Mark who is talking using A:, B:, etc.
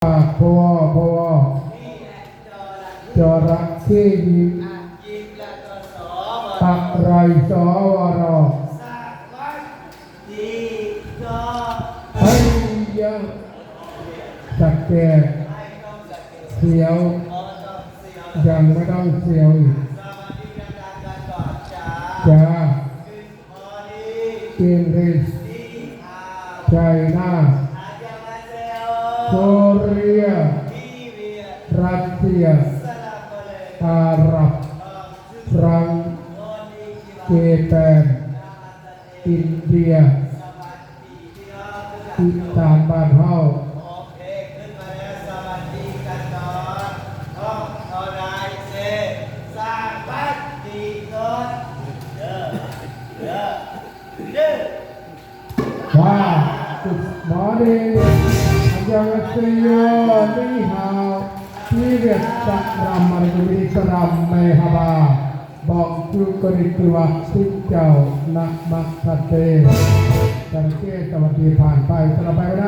A: พอจระเข้ยิงอะไรสวรให้ยังสักแก่เสียวยังไม่ต้องเสียวอีกจ้าเกียงริสไชน่าโคเรียรัสเซียอาหรับฝรั่งเจแปนอินเดียอีสานบ้านเฮาว่าสุดหมอดียังเสียนี่ฮาวที่เรียกสักรำมันจะมีสรำในฮาบาบอกจูกริตัวสิ้นเจ้านักมักทัเตสังเกตสวัสดีผ่านไปสลับไป